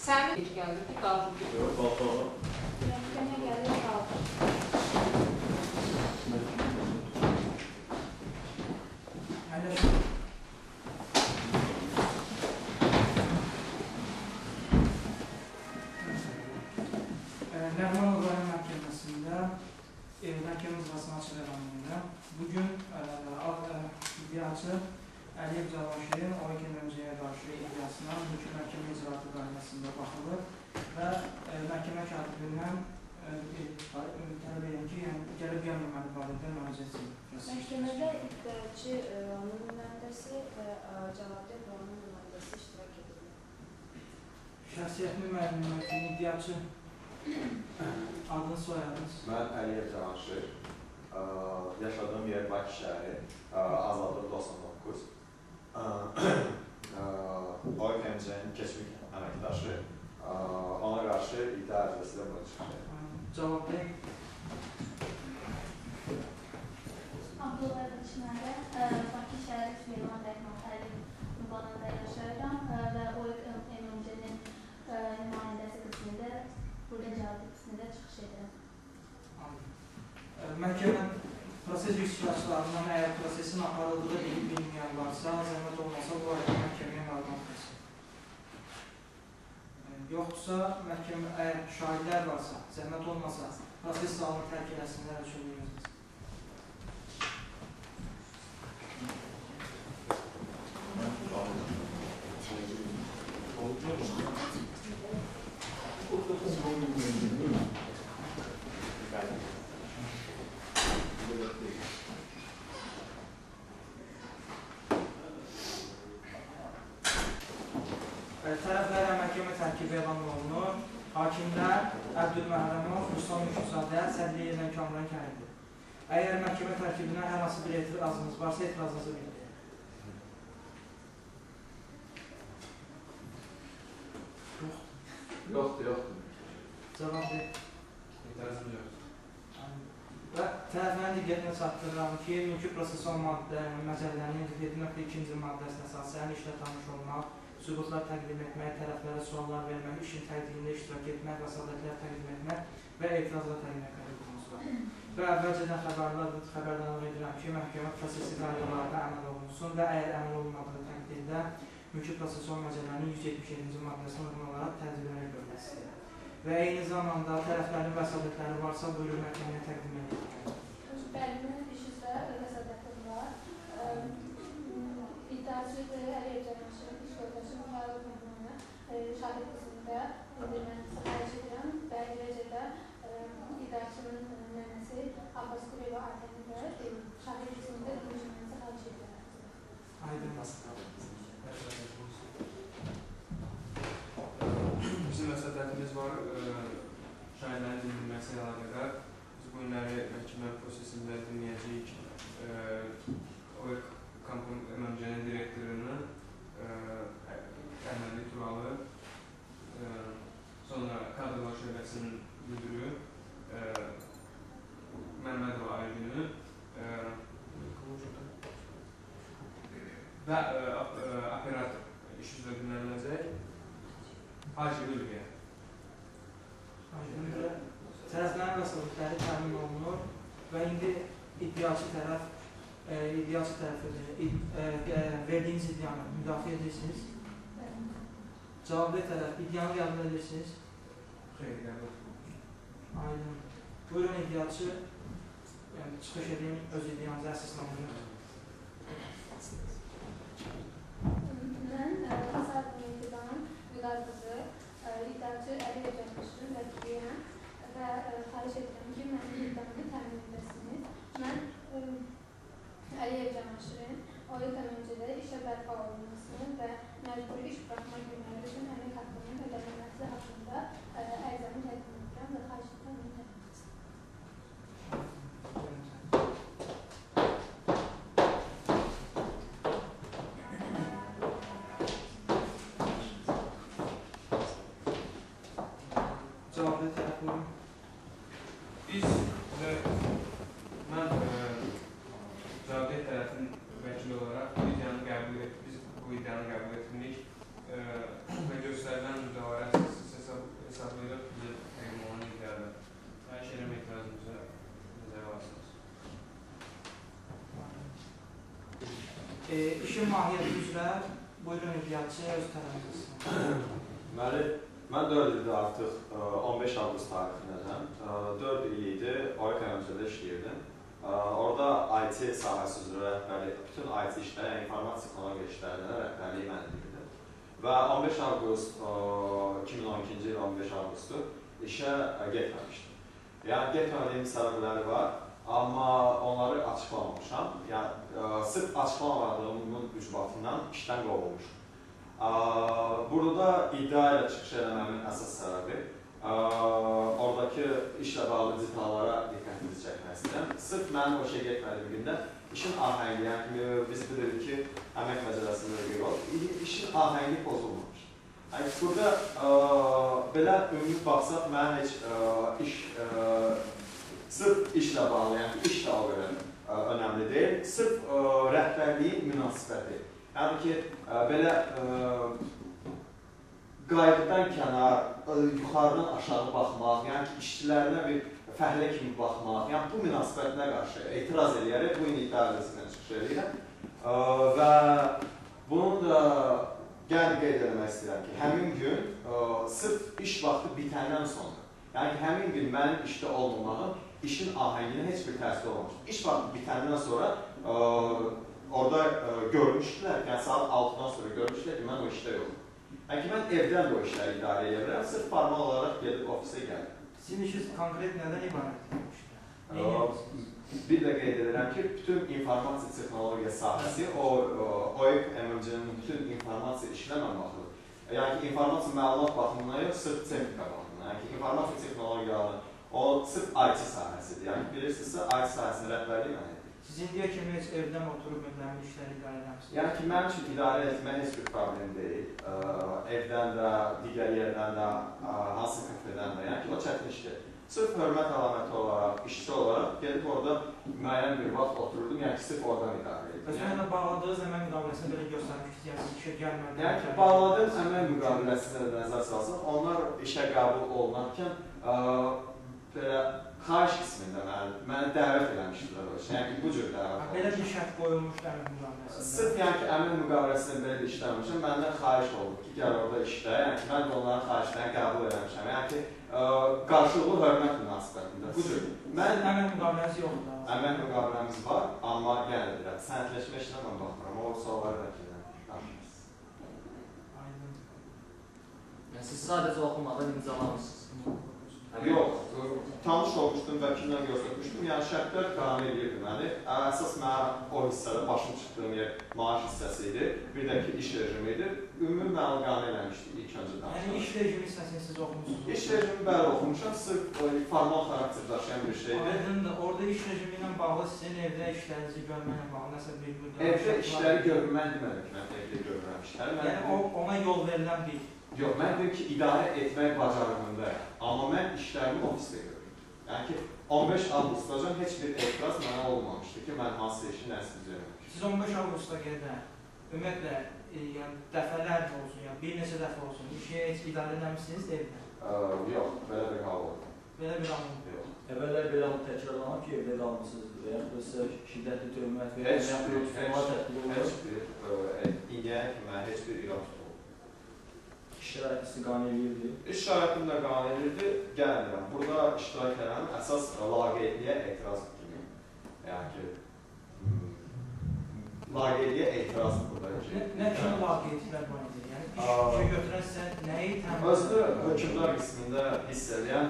Sən mi gəldi ki, qaldı? Yox, qaldı. Məhkəmə gəldi, qaldı. Nəğman Oğlanın məhkəməsində məhkəmə iclasına açıq elanında bugün iddiaçı Əliyev Cavanşirin Oyken Ömcəyə qarşı iddiasına mülki məhkəmə icraatı qaydasında baxılır və məhkəmə katibindən tələb edən ki, gəlib yanılmalı barədə müraciət edir. Məhkəmədə iddiaçı onun nümayəndəsi və cavabdeh onun nümayəndəsi iştirak edir. Şəxsiyyətini müəyyən etmək iddiaçı adını soyadınız. Mən Əliyev Cavanşir, yaşadığım yer Bakı şəhəri, Azadlıq 99. OKMC-nin keçmiş əməkdaşı, ona qarşı iddia ərizəsilə buna çıxır. Cavabdeh. Abdullah Dişməli, Bakı şəhəri Süleyman Rəhman Əliyev ünvanında yaşayıram və OKMC-nin nümayəndəsi qismində, burada cavabdeh qismində çıxış edirəm. Məhkəmə proses iştirakçılarından əgər prosesin aparıldığı bilməyən varsa, zəhmət olmasa bu arada məhkəməyə məlumat versin. Yoxdursa, əgər şahidlər varsa, zəhmət olmasa, proses zalını tərk eləsinlər üçün bilmiyoruz. Tərəflərə məhkəmə tərkibi elan olunur. Hakimlər Əbdülməhrəmov, Ruslan Müşüzadə, sədrliyi edən Kamran Kərimdir. Əgər məhkəmə tərkibinə hər hansı bir etirazınız varsa, etirazınızı bildirin. Yoxdur. Cavab ver. İtirazım yoxdur. Və tərəflərin diqqətinə çatdırıram ki, mülki prosessual məcəllənin 7.2-ci maddəsinə əsasən işlə tanış olmaq, sübutlar təqdim etmək, tərəflərə suallar vermək, işin təqdimində iştirak etmək, vəsadətlər təqdim etmək və etirazlar təqdim etmək hüququmuz var. Və əvvəlcədən xəbərdarlıq edirəm ki, məhkəmə prosesi qaydalarına əməl olunsun və əgər əməl olunmadığı təqdirdə mülki prosessual məcəllənin 177-ci maddəsinə uyğun olaraq təcrübələr görməsidir. Və eyni zamanda tərəflərin vəsadətləri varsa, buyurun məhkəməyə təqdim edir. Bəli, mənim iş üzrə vəsadətim var. İddiaçı Əliyev Cavanşirin iş yoldaşı Müharib Məhmanı şahid qismində bildirməsini xahiş edirəm və eləcə də iddiaçının nənəsi Abbas Quriyeva Aytəni də şahid qismində bildirməsini xahiş edirəm. Aydın. Bizim vəsadətimiz var, şahidlərin dinlənməsi ilə əlaqədar. Biz bu günləri məhkəmə prosesində dinləyəcəyik OKMC-nin direktorunu Əhmədi Turalı, sonra Kadrlar Şöbəsinin müdürü Məmmədov Aygünü və operator iş üzrə dinləniləcək Hacı Ülviyə. Tərəflərin vəsadətləri təmin olunur və indi iddiaçı tərəf verdiyiniz iddianı müdafiə edirsiniz. Cavabdeh tərəf iddianı qəbul edirsiniz. Xeyr, qəbul. Aydın. Buyurun iddiaçı çıxış edin, öz iddianızı əsaslandırın. Mən Hasar Meydidanın müqazizi iddiaçı Əliyev Cavanşirin vəkiliyəm və xahiş edirəm ki, mənim iddiamı təmin edəsiniz. Mən Əliyev Cavanşirin OKMC-də işə bərpa olunmasını və məcburi iş buraxma günləri üçün əmək haqqının ödənilməsi haqqında ərizəmi təqdim edirəm və xahiş edirəm onu təmin etsin. bu iddianı qəbul etmirik və göstərilən müdavarə əsas hesablayırıq bizi təqdim olan iddiadır. Hər şeylə etirazımıza nəzərə alsınız. İşin mahiyyəti üzrə buyurun iddiaçı öz tərəfiniz. Mən 4 ildir artıq 15 avqust tarixindəyəm. 4 il idi, OYK MMC-də işləyirdim. Orada IT sahəsi üzrə rəhbərlik, bütün IT işləri, informasiya texnologiya işlərinə rəhbərliyi mən edirdim. Və 15 avqust 2012-ci il 15 avqustu işə getməmişdim. Yəni getmədiyim səbəbləri var, amma onları açıqlamamışam. Yəni sırf açıqlamadığımın ücbatından işdən qovulmuşum. Burada iddia ilə çıxış eləməmin əsas səbəbi oradakı işlə bağlı detallara diqqətinizi çəkmək istəyirəm. Sırf mənim o işə getmədiyim gündə işin ahəngi, yəni biz bilirik ki, əmək məcəlləsində bir yol, işin ahəngi pozulmamış. Yəni burada belə ümumi baxsaq, mən heç iş sırf işlə bağlı, yəni işlə o qədər önəmli deyil, sırf rəhbərliyin münasibəti. Yəni ki, belə qayıqdan kənar, yuxarıdan aşağı baxmaq, yəni ki, işçilərinə bir fəhlə kimi baxmaq, yəni bu münasibətinə qarşı etiraz edərək bu iddiasından çıxış edirəm. Və bunun da qeyd etmək istəyirəm ki, həmin gün sırf iş vaxtı bitəndən sonra, yəni ki, həmin gün mənim işdə olmamağım işin ahənginə heç bir təsir olmamışdır. İş vaxtı bitəndən sonra orada görmüşdülər, yəni saat 6-dan sonra görmüşdülər ki, mən o işdə yoxum. Yəni ki, mən evdən bu işləri idarə edirəm, sırf formal olaraq gedib ofisə gəldim. Sizin işiniz konkret nədən ibarət etmişdir? Bir də qeyd edirəm ki, bütün informasiya texnologiya sahəsi, OYK MMC-nin bütün informasiya işləmə baxılır. Yəni ki, informasiya məlumat baxımından yox, sırf texnika baxımından. Yəni ki, informasiya texnologiyalarının o sırf IT sahəsidir. Yəni bilirsinizsə, IT sahəsinin rəhbərliyi mən edirəm. Siz indiyə kimi heç evdən oturub mühəmməli işləri idarə edəmişsiniz? Yəni ki, mənim üçün idarə etmək heç bir problem deyil. Evdən də, digər yerdən də, hansı kafedən də, yəni ki, o çətin işdir. Sırf hörmət əlaməti olaraq, işçi olaraq gedib orada müəyyən bir vaxt otururdum, yəni ki, sırf oradan idarə edirdim. Özünə bağladığınız əmək müqaviləsində belə göstərmişsiniz, yəni işə gəlmədən... Yəni ki, bağladığım əmək müqaviləsində də nəzər salsaq, onlar işə qəbul olunarkən belə xahiş qismində məni dəvət eləmişdilər o işə, yəni ki, bu cür dəvət olmuş. Belə bir şərt qoyulmuşdu əmək müqaviləsində? Sırf yəni ki, əmək müqaviləsində belə bir işləmişəm, məndən xahiş olub ki, gəl orada işlə, yəni ki, mən də onların xahişlərini qəbul eləmişəm, yəni ki, qarşılıqlı hörmət münasibətində, bu cür. Əmək müqaviləsi yoxdur da? Əmək müqaviləmiz var, amma yenə deyirəm, sənədləşmə işinə mən baxmıram, o sualları da ki, danışırsınız. Yəni, siz sadəcə oxumadan imzalamışsınız. Yox, tanış olmuşdum, vəkildən göstərmişdim, yəni şərtlər qanun edirdi məni. Əsas mənim o hissədə başım çıxdığım yer maaş hissəsi idi, bir də ki, iş rejimi idi. Ümumi məni qanun eləmişdi ilk öncə danışmaq. Yəni, iş rejimi hissəsini siz oxumuşsunuz? İş rejimi bəli oxumuşam, sırf formal xarakter daşıyan bir şeydir. Aydındır, orada iş rejimi ilə bağlı sizin evdə işlərinizi görməklə bağlı nəsə bir müddət... Evdə işləri görməm demədim ki, mən evdə görməm işləri. Yəni, ona yol verilən bir... Yox, mən deyim ki, idarə etmək bacarığındayım, amma mən işlərimi ofisdə görürüm. Yəni ki, 15 avqustdacan heç bir etiraz mənə olmamışdı ki, mən hansı işin nəsil görmüşüm. Siz 15 avqusta qədər, ümumiyyətlə, yəni dəfələrlə olsun, yəni bir neçə dəfə olsun, işi heç idarə edəmişsiniz evdə? Yox, belə bir hal oldu. Belə bir hal oldu? Yox. Əvvəllər belə hal təkrarlanıb ki, evdə qalmışsınız və yaxud da sizə şiddətli töhmət və heç bir, indiyə kimi mən heç bir ilan tutuldu. İş şəraiti sizi qane edirdi? İş şəraitini də qane edirdi, gəlmirəm. Burada iştirak edən əsas laqeydliyə etiraz kimi. Yəni ki, laqeydliyə etiraz burada ki... Nə kimi laqeydliklər var idi? Yəni, işə götürən sən nəyi təmin... Özü hökümdar qismində hiss edən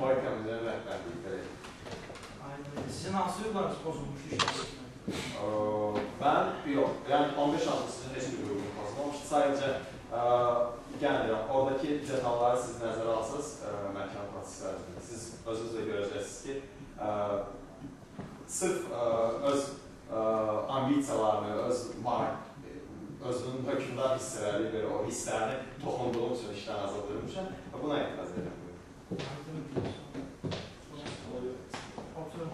OYK MMC-nin rəhbərliyi. Sizin hansı yollarınız pozulmuş işlər? Mən yox, yəni 15 avqustun heç bir uyğun pozulmamışdı. Sadəcə gəlmirəm, oradakı detalları siz nəzərə alsınız məhkəmə prosesi ərzində. Siz özünüz də görəcəksiniz ki, sırf öz ambisiyalarını, özünün hökümdar hissələri və o hissələrini toxunduğum üçün işdən azad edilmişəm və buna etiraz edirəm. Oturun.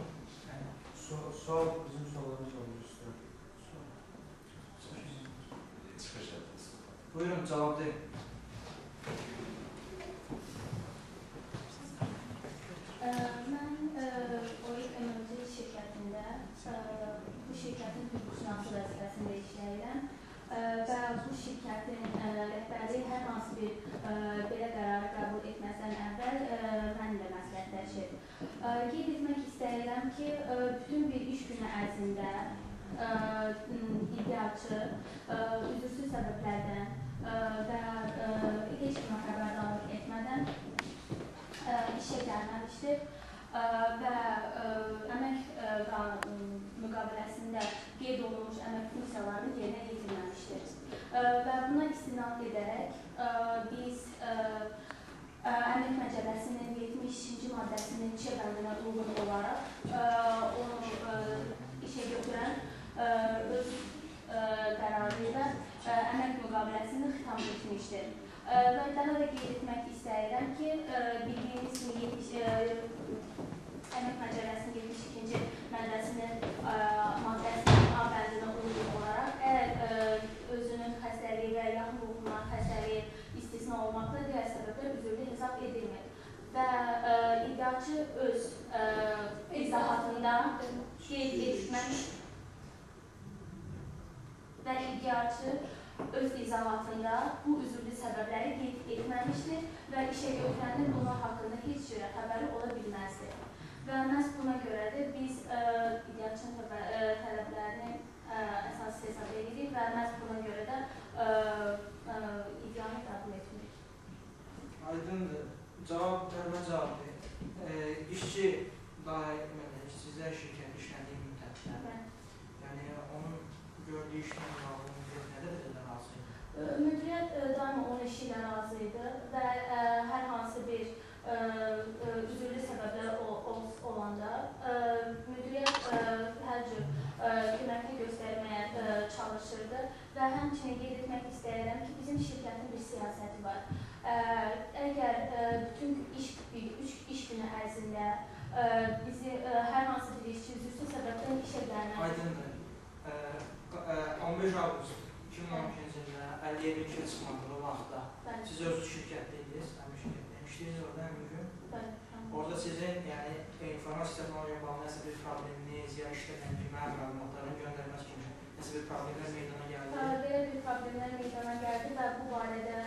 Sual, bizim suallarımız olmuş istiyorum. Buyurun, cavablayın. Mən OİK Enerji şirkətində bu şirkətin hüquqşünası vəzifəsində işləyirəm və bu şirkətin rəhbəri hər hansı bir belə qərarı qəbul etməzdən əvvəl mənimlə məsləhətləşir. Qeyd etmək istəyirəm ki, bütün bir iş günü ərzində iddiaçı üzürsüz səbəblərdən və heç kimə xəbərdarlıq etmədən işə gəlməmişdir və əmək müqaviləsində qeyd olunmuş əmək funksiyalarını yerinə yetirməmişdir. Və buna istinad edərək biz Əmək Məcəlləsinin 70-ci maddəsinin 2 bəndinə uyğun olaraq onu işə götürən öz qərarı ilə əmək müqaviləsini xitam etmişdir. Və daha da qeyd etmək istəyirəm ki, bildiyiniz kimi Əmək Məcəlləsinin 72-ci maddəsinin maddəsinin A bəndinə uyğun olaraq əgər özünün xəstəliyi və yaxın qohumların xəstəliyi istisna olmaqla digər səbəblər üzrlü hesab edilmir. Və iddiaçı öz izahatında qeyd etmək və iddiaçı öz izahatında bu üzrlü səbəbləri qeyd etməmişdir və işə götürənin bunlar haqqında heç cürə xəbəri ola bilməzdir. Və məhz buna görədir biz iddiaçının tələblərini əsas hesab edirik və məhz buna görə də iddianı qəbul etmirik. Aydındır. Tələbə cavabdır. İşçi işsizlər şirkəti işlədiyi müddətdə, yəni onun gördüyü işlə bağlı müddət nə dərəcədə razı idi? Müdiriyyət daima onun işi ilə razı idi və hər hansı bir üzürlü səbəblər olanda müdiriyyət hər cür köməkli göstərməyə çalışırdı və həmçinin qeyd etmək istəyirəm ki, bizim şirkətin bir siyasəti var. Əgər bütün iş günü ərzində bizi hər hansı bir işçi üzürsüz səbəbdən işə gəlməlidir. Aydındır. 15 avqust 2012-ci ildə 57 işə çıxmadığı vaxtda siz öz şirkətdəydiniz, həmin şirkətdə işləyirsiniz orada həmin gün. Orada sizin informasiya texnologiya bağlı nəsə bir probleminiz ya işlədən kimi məlumatların göndərməsi kimi nəsə bir problemlər meydana gəldi? Belə bir problemlər meydana gəldi və bu barədə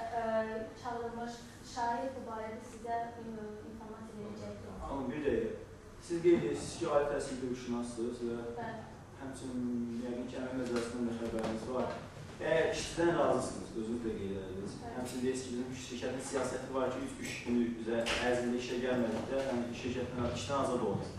çağırılmış şahid bu barədə sizə informasiya verəcəkdir. Amma bir dəqiqə, siz qeyd edirsiniz ki, ali təhsil hüquqşünassınız və həmçinin yəqin ki, Əmək Məcəlləsindən də xəbəriniz var. Əgər işçidən razısınız, özünüz də qeyd ediniz. Həmçinin deyirsiniz ki, bizim şirkətin siyasəti var ki, 3 günü ərzində işə gəlmədikdə, şirkətdən işdən azad olunur.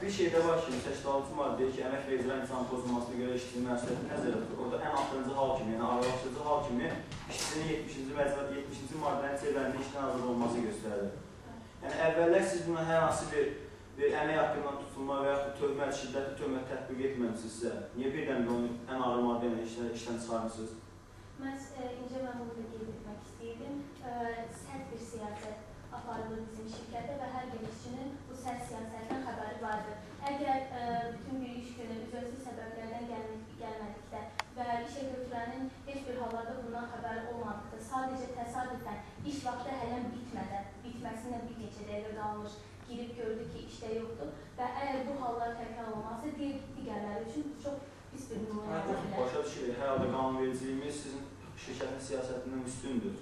Bir şey də var ki, 86 maddə deyir ki, əmək vericilər insan pozulmasına görə işçinin məsuliyyəti nəzərdə tutulur. Orada ən axırıncı hal kimi, yəni aralaşdırıcı hal kimi işçinin 70-ci maddənin C-bərində işdən azad olması göstərilir. Yəni əvvəllər siz buna hər hansı bir əmək haqqından tutulma və yaxud töhmət, şiddətli töhmət tətbiq etməmişsinizsə, niyə birdən onu ən ağır maddə ilə işdən çıxarmısınız? Məhz incə mən bunu da qeyd etmək istəyirdim. Sərt bir siyasət aparılır bizim şirkətdə və hər bir işçinin bu sərt siyasətdən xəbəri vardır. Əgər bütün bir iş günü üzərsüz səbəblərdən gəlmədikdə və işə götürənin heç bir hallarda bundan xəbəri olmadıqda, sadəcə təsadüfən iş vaxtı hələn bitməsinə bir neçə dəqiqə qalmış, girib gördü ki, işdə yoxdur və əgər bu hallar təkrar olmazsa, digərləri üçün çox pis bir nümunə ola bilər. Başa düşürük, hər halda qanunvericiliyimiz sizin şirkətin siyasətindən üstündür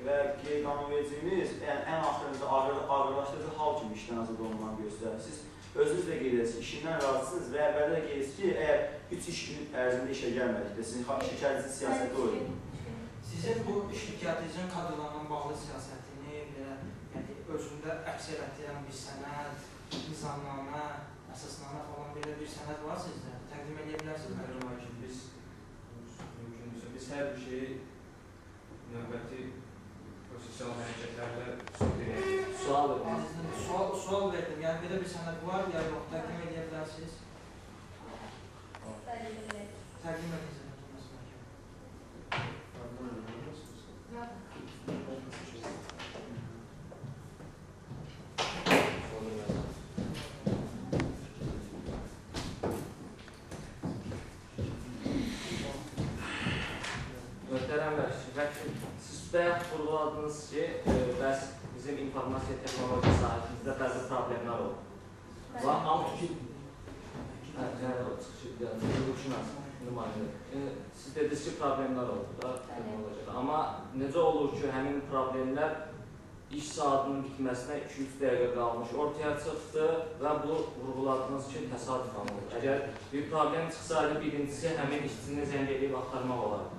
və qanunvericiliyimiz ən axırıncı ağırlaşdırıcı hal kimi işdən azad olunmanı göstərir. Siz özünüz də qeyd edirsiniz, işindən razısınız və əvvəldə də qeyd edirsiniz ki, əgər 3 iş günü ərzində işə gəlmədikdə, sizin şirkətinizin siyasəti o idi. Sizin bu şirkətinizin kadrlarla bağlı siyasətini özündə əks elətdirən bir sənəd, nizamnamə, əsasnamə falan belə bir sənəd var sizdə? Təqdim edə bilərsiniz? Biz hər bir şeyi növbəti sosial hərəkətlərlə sürdürəyik. Sual verdim, yəni belə bir sənəd var ya yox, təqdim edə bilərsiniz? Təqdim edin sənəd olmasına ki. Möhtərəm vəzifə. Siz bayaq vurguladınız ki, bəs bizim informasiya texnologiya sahəmizdə bəzi problemlər olur. Siz dediniz ki, problemlər oldu da texnologiyada. Amma necə olur ki, həmin problemlər iş saatının bitməsinə 2-3 dəqiqə qalmış ortaya çıxdı və bu vurguladığınız ki, təsadüfən olur. Əgər bir problem çıxsaydı, birincisi həmin işçini zəng edib axtarmaq olardı.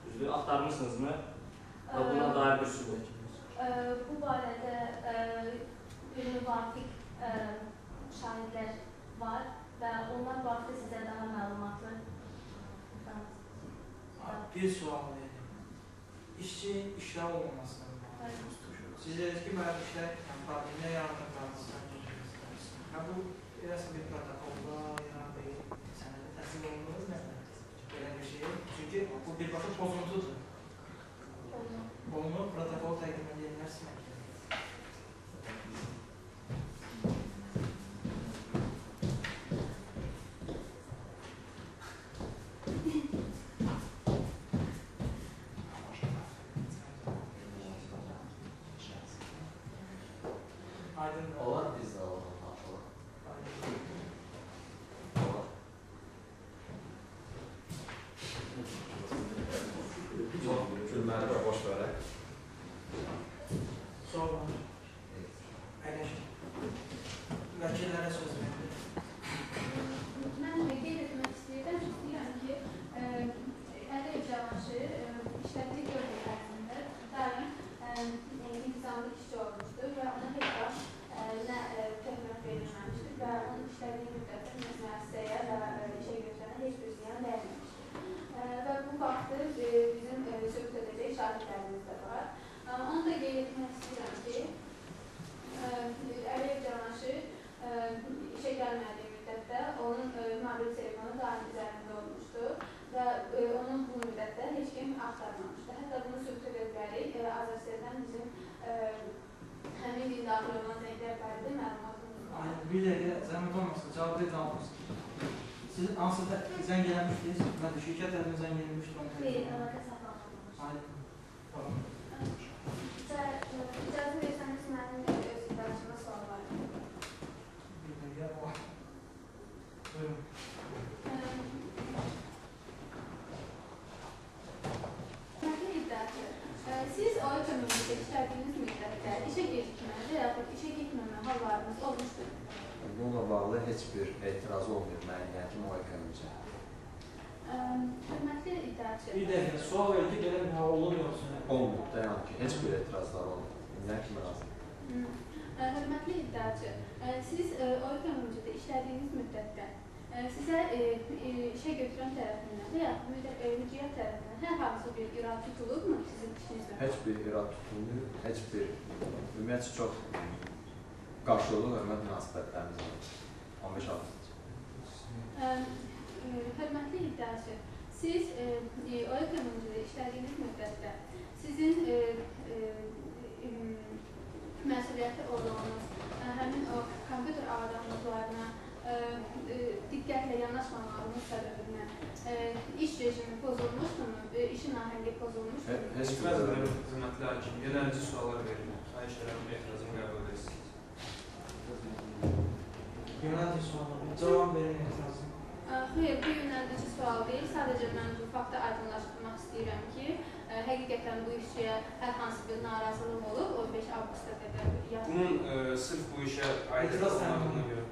Düzdür, axtarmışsınızmı? Və buna dair bir sübut. Bu barədə müvafiq şahidlər var və onlar barədə sizə daha məlumatlı. Bir sual verin. İşçi işgal olmamasına bağlı. Siz dediniz ki, bəzi işlər problemlə yaradacaqsınız. Bu rəsmi bir protokolda ya da sənədə təhsil olunduğunuz nədir? Belə bir şey. Çünki bu birbaşa pozuntudur. Onu protokol təqdim edilməsin. Olar biz də olalım. Gülməli və boş verək. Sual var. Paylaşın. Vəkillərə söz verin. Mən qeyd etmək istəyirəm ki, Əli Cavanşı işlətdiyi 4 il ərzində daim intizamlı işçi olmuşdur və ona heç vaxt nə töhmət verilməmişdir və onun işlədiyi müddətdə müəssisəyə və işə götürənə heç bir ziyan dəyməmişdir. Və bu vaxtı bizim söhbət edəcək şahidlərimiz də var. Onu da qeyd etmək istəyirəm ki, Əli Cavanşı işə gəlmədiyi müddətdə onun mobil telefonu daim üzərində olmuşdu və onun bu müddətdə heç kim axtarmamışdı. Hətta bunu sübut edə bilərik. Azərbaycandan bizim həmin gün daxil olan zənglər barədə məlumatımız var. Bir dəqiqə, zəhmət olmasın, cavab verin almışsınız. Siz hansı zəng eləmişdiniz? Məndə şirkət tərəfindən zəng eləmişdir. Xeyr, əlaqə saxlanmamış. Tamam. İcazə versəniz, mənim öz idarəçimə sual var. Bir dəqiqə, buyurun. Hörmətli iddiaçı, siz o ekonomikdə işlədiyiniz müddətdə işə gecikmə və yaxud işə getməmə hallarınız olmuşdur. Bununla bağlı heç bir etiraz olmuyor məniyyətim o ekonomikə. Hörmətli iddiaçı. Bir dəqiqə, sual verin ki, belə bir hava olur yoxsa? Olmuyor, dayan ki, heç bir etirazlar olmuyor. Nə kimi razı? Hörmətli iddiaçı, siz o ekonomikdə işlədiyiniz müddətdə sizə işə götürən tərəfindən və yaxud müdiriyyət tərəfindən hər hansı bir irad tutulubmu sizin işinizdə? Heç bir irad tutulmuyor, heç bir ümumiyyətlə çox qarşılıqlı hörmət münasibətlərimiz var. 15 avqust. Hörmətli iddiaçı, siz o ekonomikdə işlədiyiniz müddətdə sizin məsuliyyətli olduğunuz həmin o kompüter avadanlıqlarına diqqətlə yanaşmamağınız səbəbindən iş rejimi pozulmuşdur, işin ahəngi pozulmuşdur? Heç bir xidmətli hakim, yönəlici suallar verirlər. Xahiş edirəm, etirazımı qəbul edirsiniz. Yönəlici sual var, cavab verin etirazını. Xeyr, bu yönəlici sual deyil. Sadəcə mən bu faktı aydınlaşdırmaq istəyirəm ki, həqiqətən bu işçiyə hər hansı bir narazılıq olub, o 5 avqusta qədər yaxın. Bunun sırf bu işə aid olmadığına görə.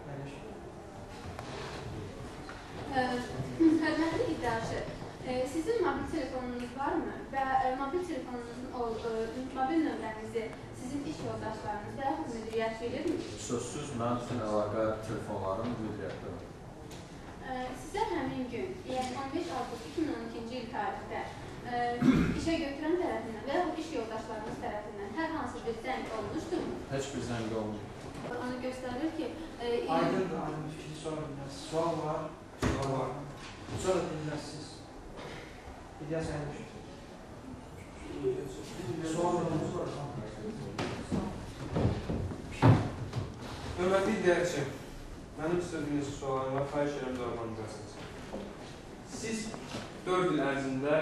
Hörmətli iddiaçı, sizin mobil telefonunuz varmı və mobil telefonunuzun mobil nömrənizi sizin iş yoldaşlarınız və yaxud müdiriyyət bilirmi? Sözsüz mənim bütün əlaqə telefonlarım müdiriyyətdir. Sizə həmin gün, yəni 15 avqust 2012-ci il tarixdə işə götürən tərəfindən və yaxud iş yoldaşlarınız tərəfindən hər hansı bir zəng olmuşdurmu? Heç bir zəng olmuyor. Onu göstərir ki... Aydındır, aydın fikri sonra dinlərsiniz. Sual var. Sual var. Sonra dinlərsiniz. İddia səhərmiş. Sual var. Hörmətli iddiaçı, mənim sizə bir neçə suallarım var, xahiş edirəm cavablandırasınız. Siz 4 il ərzində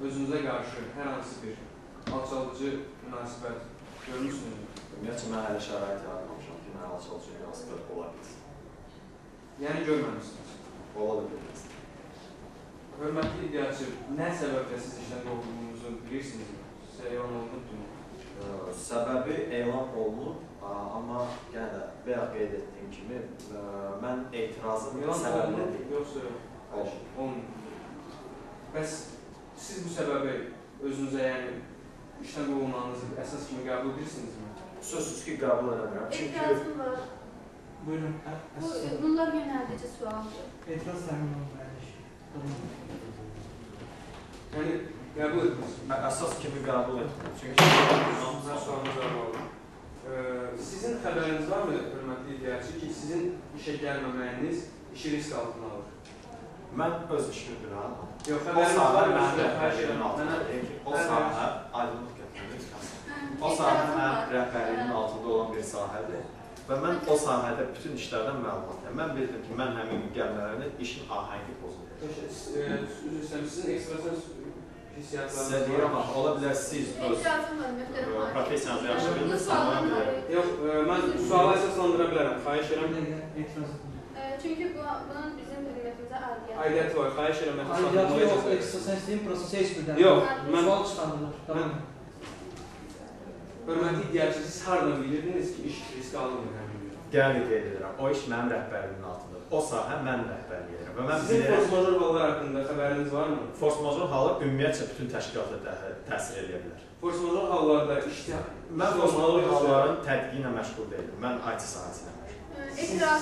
özünüzə qarşı hər hansı bir alçaldıcı münasibət görmüsünüz? Ümumiyyətlə, mən hələ şərait yaratmamışam ki, mən alçaldıcı münasibət ola bilsin. Yəni görməmişsiniz. Ola da bilməsin. Hörmətli iddiaçı, nə səbəblə siz işdən qovulduğunuzu bilirsinizmi? Sizə elan olunubdur? Səbəbi elan olunub, amma yenə də bayaq qeyd etdiyim kimi, mən etirazım səbəblə deyil. Yoxsa olmuyor. Bəs siz bu səbəbi özünüzə, yəni işdən qovulmanızı əsas kimi qəbul edirsinizmi? Sözsüz ki, qəbul edəmirəm. Etirazım var. Buyurun. Bunlar yönəldici sualdır. Etiraz təmin olunur. Yəni, qəbul edirsiniz. Əsas kimi qəbul etmirəm. Çünki Sizin sualınız var. Sizin xəbəriniz var mı, hörmətli iddiaçı, ki, sizin işə gəlməməyiniz işi risk altına alır? mən öz işimi bilirəm. Yox, O xəbəriniz sahə var mı? mənim rəhbərliyimin altında deyil ki, o sahə aydınlıq gətirmək. O sahə mənim rəhbərliyimin altında olan bir sahədir. Və mən o sahədə bütün işlərdən məlumatım. Mən bildim ki, mən həmin gəlmələrində işin ahəngi pozulur. Üzr istəyirəm, sizin ekstrasens hissiyatlarınız Sizə deyirəm, ola bilər siz öz profesiyanızı yaxşı bilirsiniz, amma bilirəm. Yox, mən suala əsaslandıra bilərəm, xahiş edirəm. Etiraz edin. Çünki bunun bizim xidmətimizə Aidiyyəti var, xahiş edirəm. Aidiyyatı yox, ekstrasensliyin prosesi heç bir Yox, mən... Sual çıxardılır. Tamam. Hörmətli iddiaçı, siz hardan bilirdiniz ki, iş risk alınmır həmin gün? Gəlin qeyd edirəm, o iş mənim rəhbərliyimin altındadır. O sahə mənim rəhbərlik edirəm. Sizin force major hallar haqqında xəbəriniz varmı? Force major halı ümumiyyətcə bütün təşkilata təsir edə bilər. Force major hallarda işdə... Mən force major halların tədqiqi ilə məşğul deyiləm. Mən IT sahəsi ilə məşğul.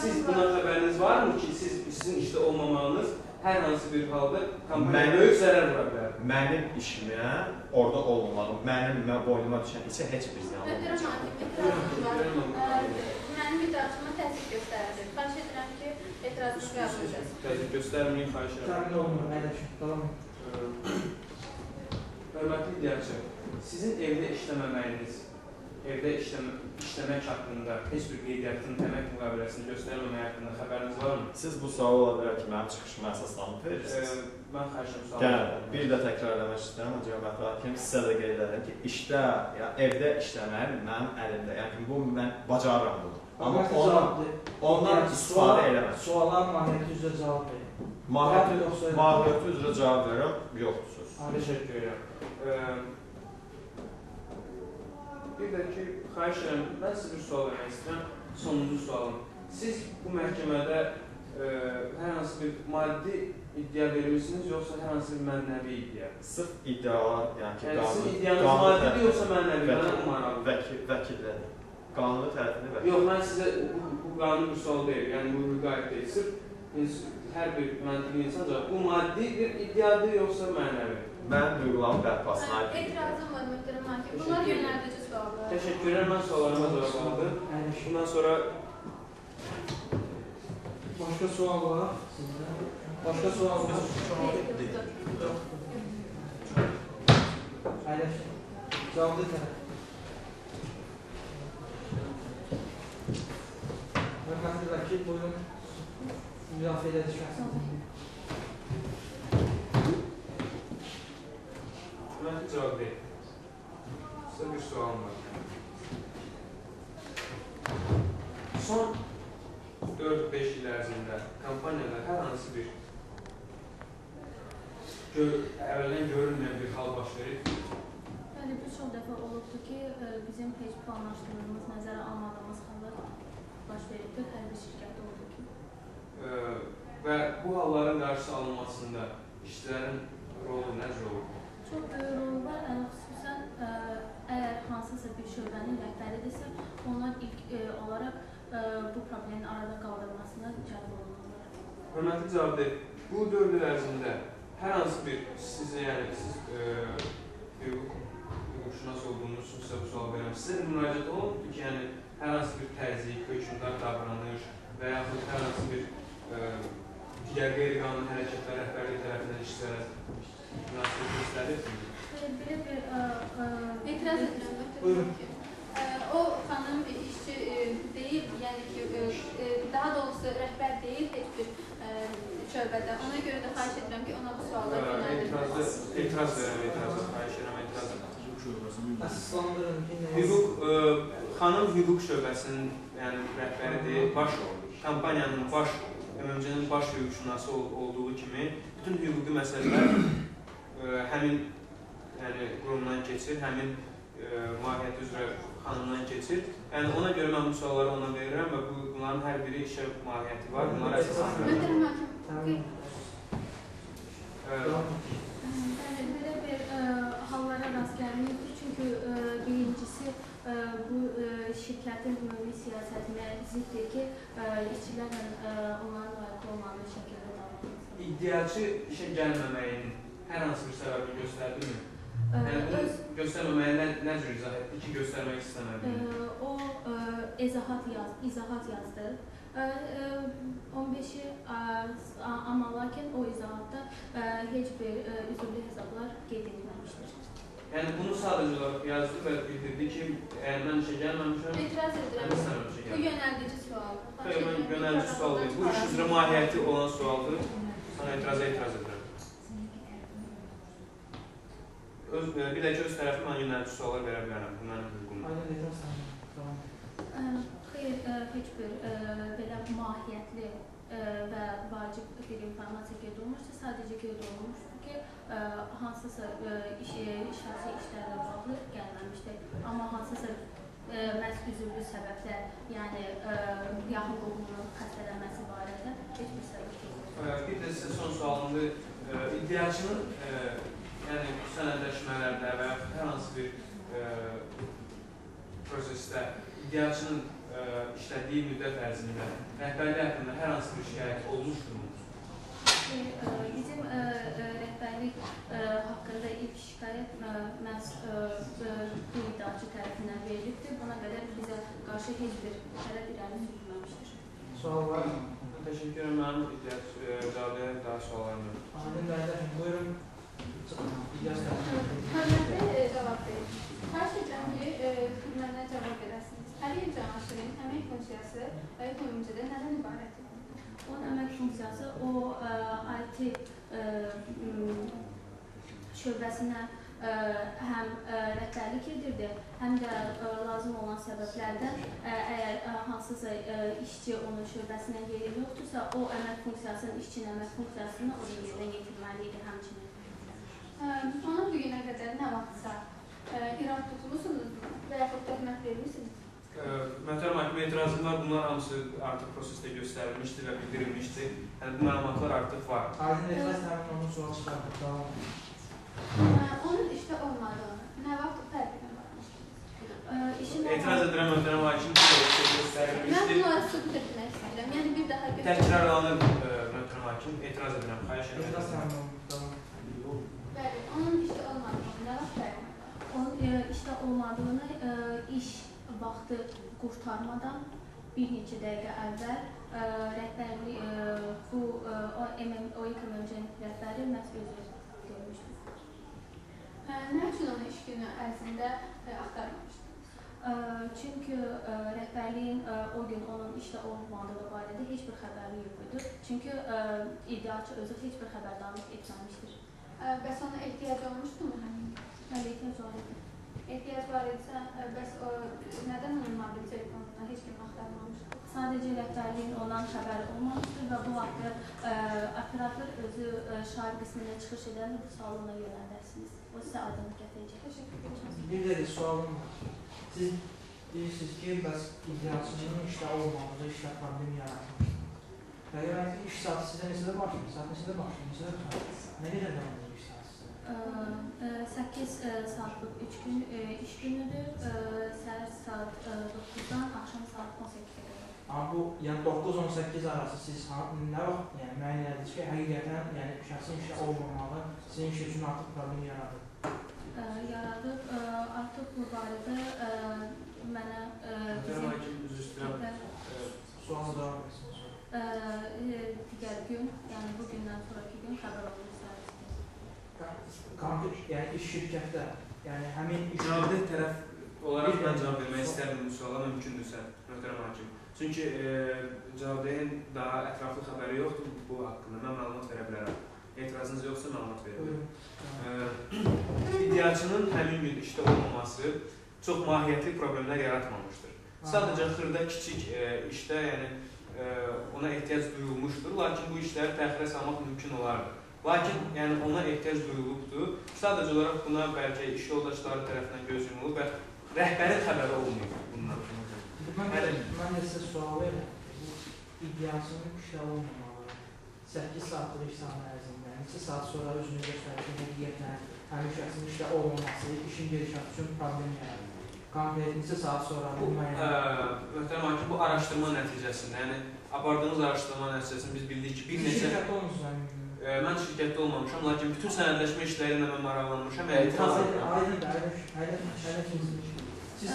Siz buna xəbəriniz varmı ki, sizin işdə olmamağınız hər hansı bir halda kompaniyaya böyük zərər vura bilər? Mənim işimə, orada olmamağım, mənim boynuma düşən isə heç bir ziyan olmayacaq. Mənim iddiaçıma təsdiq göstərir. Xahiş edirəm ki, etirazını qəbul edəsiniz. Təsdiq göstərməyin, xahiş edirəm. Təmin olunur, əyləşin. Tamam. Hörmətli iddiaçı, sizin evdə işləməməyiniz, evdə işləmək haqqında heç bir qeydiyyatın əmək müqaviləsini göstərməmək haqqında xəbəriniz varmı? Siz bu sual ola bilər ki, mənim çıxışıma əsaslanıb verirsiniz. Mən xahiş edirəm sual. Gəlin, bir də təkrar eləmək istəyirəm, cəmiyyət hakim sizə də qeyd edirəm ki, işdə, evdə işləmək mənim əlimdə, yəni bu mən bacarıram bunu. Amma ondan istifadə eləmək. Suallar mahiyyəti üzrə cavab verin. Mahiyyəti üzrə cavab verirəm, yoxdur söz. Təşəkkür edirəm. Bir də ki, xahiş edirəm, mən sizə bir sual vermək istəyirəm, sonuncu sualım. Siz bu məhkəmədə hər hansı bir maddi iddia verirsiniz, yoxsa hər hansı bir mənəvi iddia? Sırf iddialar, yəni ki, sizin iddianız maddidir, yoxsa mənəvi? Vəkillədir. Qanuni tərəfini vəkillədir. Yox, mən sizə bu qanuni bir sual deyil, yəni bu müqayət deyil. Sırf hər bir məntiqli insanca, bu maddi bir iddiadır, yoxsa mənəvi? Mən duyğuların bərpasına aid Etirazım var, mühtərəm hakim. Bunlar yönəldici suallar. Təşəkkür edirəm, mən suallarıma cavab aldım. Bundan sonra... Başqa sual var sizdə? Başqa sual var? Əyləşin. Cavablı tərəf. Hörmətli vəkil, buyurun. Müdafiə edici şəxsən. Hörmətli cavab deyil. Sizə bir sualım var. Son 4-5 il ərzində kompaniyada hər hansı bir əvvəldən görünməyən bir hal baş verir? Yəni, bir çox dəfə olubdur ki, bizim heç planlaşdırdığımız, nəzərə almadığımız hallar baş veribdir, hər bir şirkətdə oldu ki. Və bu halların qarşısı alınmasında işçilərin rolu necə olur? Çox böyük rol var, xüsusən əgər hansısa bir şöbənin rəhbəridirsə, onlar ilk olaraq bu problemin arada qaldırmasına cəlb olunurlar. Hörmətli cavab deyil, bu 4 il ərzində hər hansı bir sizə, yəni siz hüquqşünas olduğunuz üçün sizə bu sual verirəm. Sizə müraciət olunubdur ki, yəni hər hansı bir təzyiq, hökmdar davranış və yaxud hər hansı bir digər qeyri-qanuni hərəkətlər rəhbərlik tərəfindən işçilərə münasibət göstərirsiniz? Belə bir etiraz edirəm. Buyurun. O xanım işçi deyil, yəni ki, daha doğrusu rəhbər deyil, heç bir şöbədə. Ona görə də xahiş edirəm ki, ona bu sualları yönəldirsiniz. Etiraz verəm, xahiş edirəm, etiraz edəm. Əsaslandırın ki, Xanım hüquq şöbəsinin rəhbəridir, kampaniyanın MMC-nin baş hüquqşünası olduğu kimi bütün hüquqi məsələlər həmin qurumdan keçir, həmin mahiyyəti üzrə xanımdan keçir. Ona görə mən bu sualları ona verirəm və bunların hər biri işə mahiyyəti var, bunlara əsaslandırılır. Belə bir hallara rast gəlməyibdir, çünki birincisi bu şirkətin ümumi siyasətinə ziddir ki, işçilərlə onların layiqli olmadığı şəkildə davranır. İddiaçı işə gəlməməyinin hər hansı bir səbəbi göstərdimi? Bunu göstərməməyə nə cür izah etdi ki, göstərmək istəmədi? O izahat yazdı. 15-i amma lakin o izahatda heç bir üzürlü hesablar qeyd edilməmişdir. Yəni bunu sadəcə olaraq yazdı və bildirdi ki, mən işə gəlməmişəm. İtiraz edirəm. Bu yönəldici sualdır. Mən yönəldici sual deyil. Bu iş üzrə mahiyyəti olan sualdır. Sana etiraz edirəm. Bir də ki, öz tərəfim mən yönəldici suallar verə bilərəm. Bu mənim hüququmdur. Xeyr, heç bir belə mahiyyətli və vacib bir informasiya qeyd olunmuşdur. Sadəcə qeyd olunmuşdur ki, hansısa şəxsi işlərlə bağlı gəlməmişdir. Amma hansısa məhz üzürlü səbəblər, yəni yaxın qohumluğun xəstələnməsi barədə heç bir səbəb qeyd olunmuşdur. Bir də sizə son sualımdır. İddiaçının sənədləşmələrdə və hər hansı bir prosesdə iddiaçının işlədiyi müddət ərzində rəhbərlik haqqında hər hansı bir şikayət olmuşdurmu? Bizim rəhbərlik haqqında ilk şikayət məhz bu iddiaçı tərəfindən verilibdir. Buna qədər bizə qarşı heç bir tərəf irəli sürülməmişdir. Sual var mı? Təşəkkür ederim. Mənim cavablayan daha suallarım yox. Amin bəylər, buyurun. Hörmətli cavab verin. Xahiş edirəm ki, mənə cavab verəsiniz. Əliyev Canaşirin əmək funksiyası MMC-də nədən ibarətdir? Onun əmək funksiyası o IT şöbəsinə həm rəhbərlik edirdi, həm də lazım olan səbəblərdən əgər hansısa işçi onun şöbəsindən yeri yoxdursa, o əmək funksiyasının, işçinin əmək funksiyasını o yerinə yetirməli idi həmçinin. Onun bu günə qədər nə vaxtsa irad tutulursunuz və yaxud töhmət vermişsiniz? Möhtərəm hakim etirazım var. Bunlar hamısı artıq prosesdə göstərilmişdir və bildirilmişdir. Yəni bu məlumatlar artıq var. Aydın etiraz həmin onun sual çıxardır. Onun işdə olmadığını nə vaxt tərəfindən baxmışdınız? Etiraz edirəm möhtərəm hakim göstərilmişdir. Mən bunları sübut etmək istəyirəm. Yəni bir daha təkrarlanır möhtərəm hakim. Etiraz edirəm. Xahiş edirəm. Etiraz həmin Bəli, onun işdə olmadığını nə vaxt tərəfindən? Onun işdə olmadığını iş vaxtı qurtarmadan bir neçə dəqiqə əvvəl rəhbərlik bu OİK-nin rəhbəri məhz özü görmüşdür. Nə üçün onu iş günü ərzində axtarmamışdınız? Çünki rəhbərliyin o gün onun işdə olmadığı barədə heç bir xəbəri yox idi. Çünki iddiaçı özü heç bir xəbərdarlıq etməmişdir. Bəs ona ehtiyac olmuşdu mu həmin? Bəli, ehtiyac var idi. Ehtiyac var idisə, bəs nədən onun mobil telefonuna heç kim axtarmamışdı? Sadəcə rəhbərliyin ondan xəbəri olmamışdır və bu vaxtda operator özü şair qismində çıxış edəndə bu sualına yönəldərsiniz. O sizə aydınlıq gətirəcək. Təşəkkür ederim. Bir də sualım var. Siz deyirsiniz ki, bəs iddiaçının işdə olmadığı işlə problem yaratmışdır. Bəli, iş saatı sizə neçədə başlayır? Saat neçədə başlayır? Neçədə başlayır? Nə qədər devam edir iş saatı sizə? 8 saatlıq 3 gün iş günüdür. Səhər saat 9-dan axşam saat 18-ə qədər. Amma bu, yəni 9-18 arası siz nə vaxt müəyyən ediniz ki, həqiqətən şəxsin işlə olmamağı sizin iş üçün artıq problem yaradır? Yaradır. Artıq bu barədə mənə Möhtərəm hakim, üzr istəyirəm. Sual davam etsin. Digər gün, yəni bu gündən sonraki gün xəbər olunursa. Konkret, yəni iş şirkətdə, yəni həmin iş... Cavabdeh tərəf olaraq mən cavab vermək istərdim bu suala, mümkündürsə, möhtərəm hakim. Çünki cavabdehin daha ətraflı xəbəri yoxdur bu haqqında, mən məlumat verə bilərəm. Etirazınız yoxsa məlumat verirəm. İddiaçının həmin gün işdə olmaması çox mahiyyətli problemlər yaratmamışdır. Sadəcə xırda kiçik işdə ona ehtiyac duyulmuşdur, lakin bu işləri təxirə salmaq mümkün olardı. Lakin ona ehtiyac duyulubdur. Sadəcə olaraq buna bəlkə iş yoldaşları tərəfindən göz yumulub və rəhbərin xəbəri olmayıb bundan. Mən də sizə sual verirəm. İddiaçının işdə olmamalı 8 saatlıq iş saat ərzində, 2 saat sonra özünü göstərir ki, həqiqətən həmin şəxsin işdə olmaması işin gedişatı üçün problem yaradır. Konkret neçə saat sonra möhtərəm hakim, bu araşdırma nəticəsində, apardığımız araşdırma nəticəsində biz bildik ki, bir neçə... Şirkətdə olmuşsunuz? Mən şirkətdə olmamışam, lakin bütün sənədləşmə işləri ilə mən maraqlanmışam. Aydındır. Siz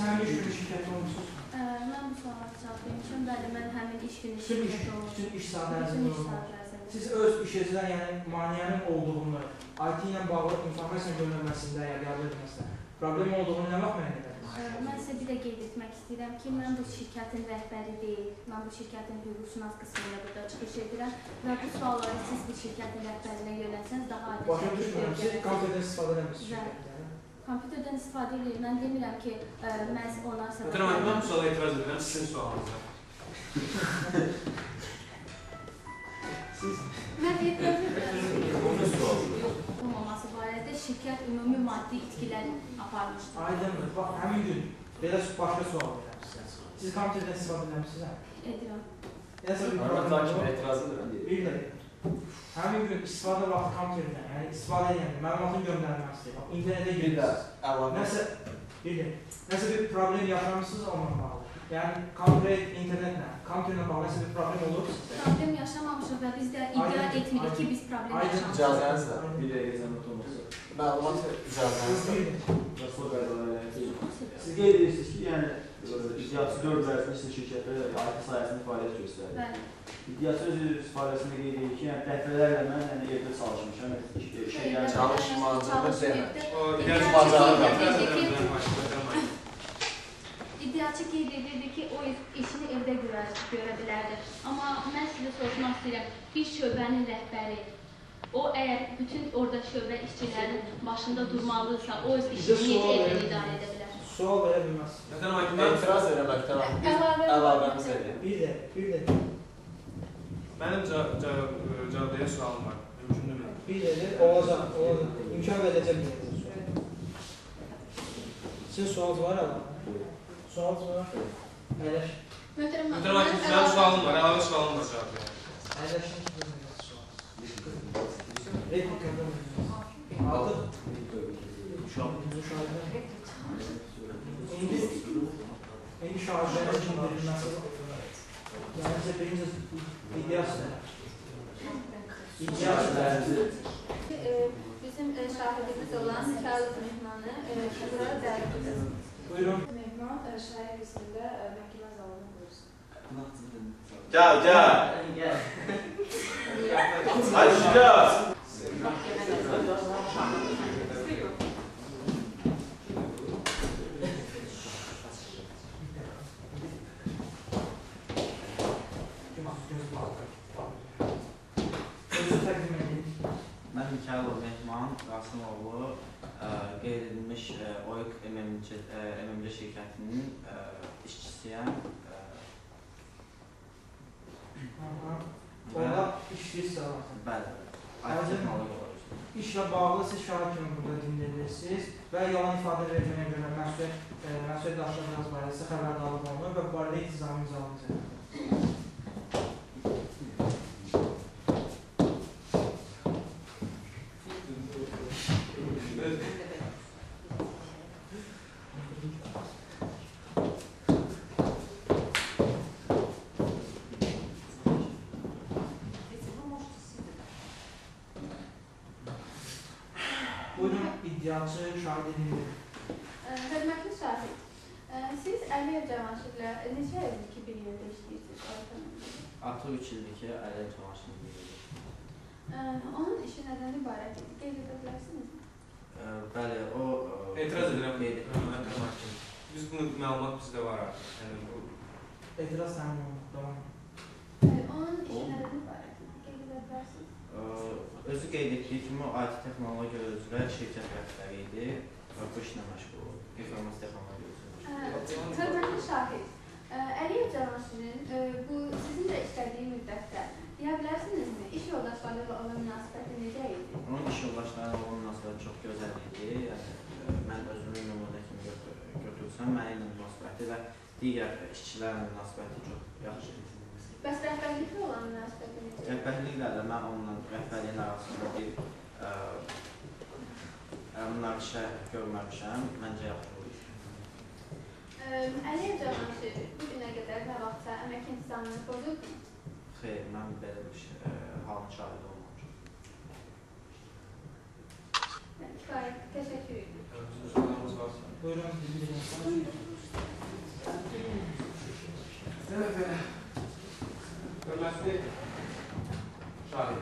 həmin iş günü şirkətdə olmuşsunuz? Mən bu suala cavab vermişəm. Bəli, mən həmin iş günü şirkətdə olmuşam. Bütün iş saat ərzində olmuşsunuz. Siz öz işçilərdən, maneənin olduğunu, IT ilə bağlı informasiya göndərməsində, qəbul etməsində problem olduğunu nə vaxt müəyyən edərsiniz? Mən sizə bir də qeyd etmək istəyirəm ki, mən bu şirkətin rəhbəri deyil, mən bu şirkətin hüquqşünas qismində burada çıxış edirəm və bu sualları siz bu şirkətin rəhbərinə yönəlsəniz daha aydın. Başa düşmürəm, siz kompüterdən istifadə edəmişsiniz şirkətdə? Kompüterdən istifadə edirəm, mən demirəm ki, məhz onlar səbəb... Möhtərəm hakim, mən bu suala etiraz edirəm, sizin sualınıza. Mən etiraz edirəm. Olmaması barədə şirkət ümumi maddi itkilər aparmışdır. Aydındır. Həmin gün belə başqa sual verirəm sizə. Siz kompüterdən istifadə edəmişsiniz? Edirəm. Etiraz edirəm. Bir dəqiqə. Həmin gün istifadə vaxtı kompüterdən, yəni istifadə edəndə məlumatın göndərməsi, internetə girirsiniz. Nəsə bir problem yaşamışsınız onunla bağlı. Yəni konkret internetlə, kompüterlə bağlı nəsə bir problem olur sizdə? Problem yaşamamışıq və biz də iddia etmirik ki, biz problem yaşamışıq. İcazənizlə. Bir dəqiqə zəhmət olmasa. Məlumat icazənizlə. Siz qeyd edirsiniz ki, iddiaçı 4 ərzində sizin şirkətdə IT sayəsində fəaliyyət göstərir. Bəli. İddiaçı öz ifadəsində qeyd edir ki, dəfələrlə mən evdə çalışmışam, çalışmadığını İddiaçı qeyd edirdi ki, o işini evdə görə bilərdi. Amma mən sizə soruşmaq istəyirəm, bir şöbənin rəhbəri, o əgər bütün orada şöbə işçilərinin başında durmalıdırsa, o öz işini necə evdə idarə edə bilər? Sual verə bilməz. etiraz edirəm, əlavəmiz edin. Bir də. Mənim cavabdaya sualım var, mümkündürmü? Bir dəqiqə, olacaq. İmkan verəcək bir dəqiqə. Sizin sualınız var ama? Sualınız var. Əyləş. Möhtərəm hakim, mənim sualım var, əlavə sualım var cavab verin. Əyləşin ki, bu sual. Replikada mı? Artıq. İndi şahidlərin dindirilməsi. Yəni sizə birinci iddiası. Bizim şahidimiz olan Karl Mehmanı buraya dəvət edilir. Buyurun. Mehman şəhər qismində məhkəmə zalına buyursun. Gəl. Hadi şükür. Mən Mikayılov Mehman Qasımoğlu qeyd edilmiş OİK MMC şirkətinin işçisiyəm. Orada işləyirsən. Bəli. İşlə bağlı siz şahid kimi burada dinləyirsiniz və yalan ifadə verməyə görə məsuliyyət daşıdığınız barədə xəbərdarlıq olunur və bu barədə iltizamı imzalayacaq. Buyurun, iddiaçı şahid edildir. Hörmətli şahid, siz Əliyev Cavanşirlə neçə ildir ki, bir yerdə işləyirsiniz? Artıq 3 ildir ki, Əliyev Cavanşirlə bir Onun işi nədən ibarət idi? Qeyd edə bilərsiniz? Bəli, o... etiraz edirəm. Biz bunu məlumat bizdə var artıq. Yəni bu etiraz sənin olmaq, tamam. Onun işlərini barədə qeyd edə bilərsiniz? Özü qeyd etdiyi kimi o IT texnologiya üzrə şirkət rəhbəri idi və bu işlə məşğul oldu. İnformasiya texnologiya üzrə. Hörmətli şahid, Əliyev Cavanşirin bu sizinlə işlədiyi müddətdə deyə bilərsinizmi, iş yoldaşlarıyla olan münasibəti necə idi? Onun iş yoldaşlarıyla olan münasibəti çox gözəl idi. Mən özümün nümunə kimi götürsəm, mənimlə münasibəti və digər işçilərlə münasibəti çox yaxşı idi. Bəs rəhbərliklə olan münasibəti necə? Rəhbərliklə də mən onunla rəhbərliyin arasında bir münaqişə görməmişəm, məncə yaxşı olur. Əliyev Cavanşir bu günə qədər nə vaxtsa əmək intizamını pozubmu? Xeyr, mən belə bir halın şahidi olmamışam. Kifayət, təşəkkür edirəm. Buyurun, bilgilərin. Hörmətli şahid,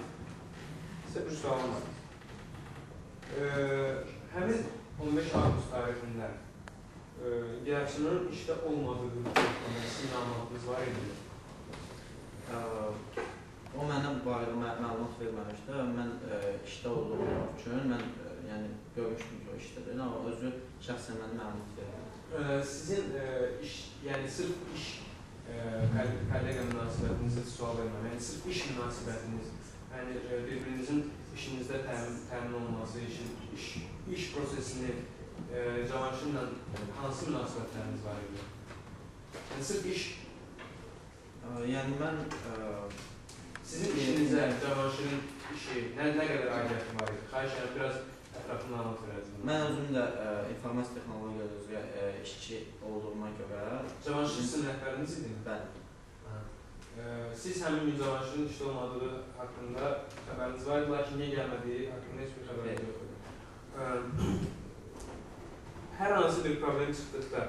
sizə bir sualım var. Həmin 15 avqust tarixində İdeyaçının işdə olmadığı sizin məlumatınız var idi. O mənə bu barədə məlumat verməmişdi. Mən işdə olduğum üçün mən görmüşdüm ki, o işdədir, amma özü şəxsən mənə məlumat vermədi. Sizin iş, yəni sırf iş kollega münasibətinizi sual verməm, yəni sırf iş münasibətiniz, yəni bir-birinizin işinizdə təmin olması, iş prosesini Cavanşirlə hansı münasibətləriniz var idi? Yəni sırf iş... Yəni mən... Sizin işinizə Cavanşirin işi nə qədər aidiyyəti var idi? Xahiş edirəm, biraz ətrafını anlat verərsiniz. Mən özüm də informasiya texnologiya üzrə işçi olduğuma görə... Cavanşir sizin rəhbəriniz idi? Bəli. Siz həmin gün Cavanşirin işdə olmadığı haqqında xəbəriniz var idi, lakin niyə gəlmədiyi haqqında heç bir xəbəriniz yox idi. Hər hansı bir problem çıxdıqda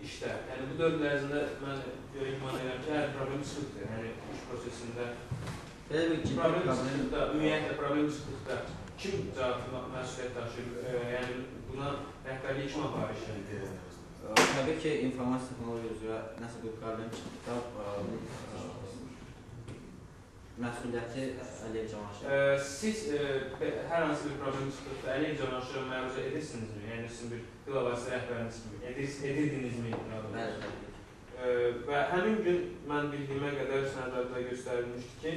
işdə, yəni bu 4 il ərzində mən güman edirəm ki, hər problem çıxdıqdır, yəni iş prosesində ümumiyyətlə problem çıxdıqda kim məsuliyyət daşıyır, yəni buna rəhbərliyi kim aparır? Təbii ki, informasiya texnologiya üzrə nəsə bir problem çıxdıqda məsuliyyəti Əliyev Cavanşir. Siz hər hansı bir problem çıxdıqda Əliyev Cavanşirə məruzə edirsinizmi? Yəni sizin bir qılavası rəhbəriniz kimi, edirdinizmi? Bəli. Və həmin gün mən bildiyimə qədər sənədlərdə göstərilmişdi ki,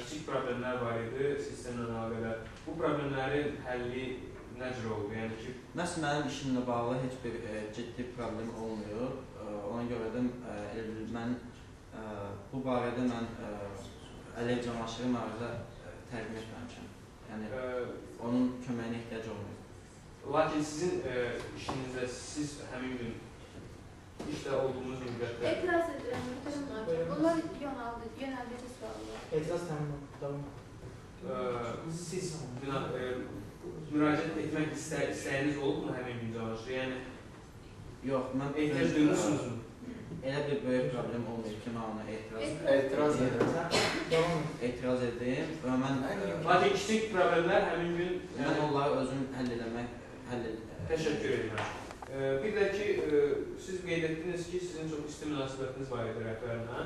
kiçik problemlər var idi sistemlə əlaqədar. Bu problemlərin həlli nə cür oldu? Yəni ki, məhz mənim işimlə bağlı heç bir ciddi problem olmuyor. Ona görə də mən bu barədə mən Əliyev Cavanşiri məruzə təqdim etməmişəm. Yəni, onun köməyinə ehtiyac olmuyor. Lakin sizin işinizdə, siz həmin gün işdə olduğunuz müddətdə... Etiraz edirəm, bunlar yönəldici suallar. Etiraz təmin oldu, tamam. Siz müraciət etmək istəyiniz olubmu həmin gün Cavanşir? Yəni, yox, mən ehtiyac duymusunuzmu? Elə bir böyük problem olmuyor ki, mən ona etiraz edim və mən... Lakin kiçik problemlər həmin gün... Mən onları özüm həll etmək... Təşəkkür edirəm. Bir də ki, siz qeyd etdiniz ki, sizin çox isti münasibətiniz var idi rəhbərinə.